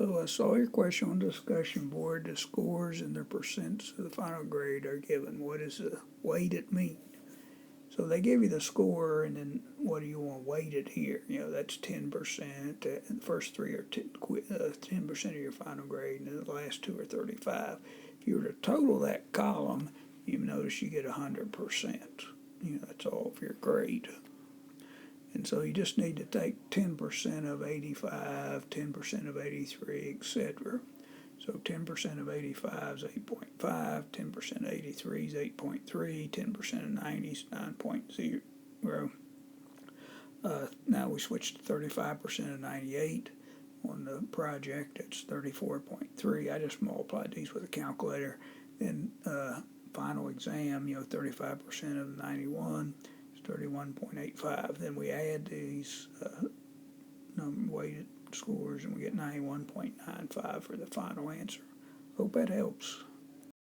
So I saw your question on discussion board. The scores and their percents of the final grade are given. What does the weighted mean? So they give you the score, and then what do you want weighted here? That's 10%. The first three are 10% of your final grade, and the last two are 35. If you were to total that column, you notice you get 100%. That's all of your grade. And so you just need to take 10% of 85, 10% of 83, etc. So 10% of 85 is 8.5, 10% of 83 is 8.3, 10% of 90 is 9.0. Now we switch to 35% of 98 on the project. It's 34.3. I just multiplied these with a calculator. Then final exam, 35% of 91 is 31.85. Then we add these weighted scores, and we get 91.95 for the final answer. Hope that helps.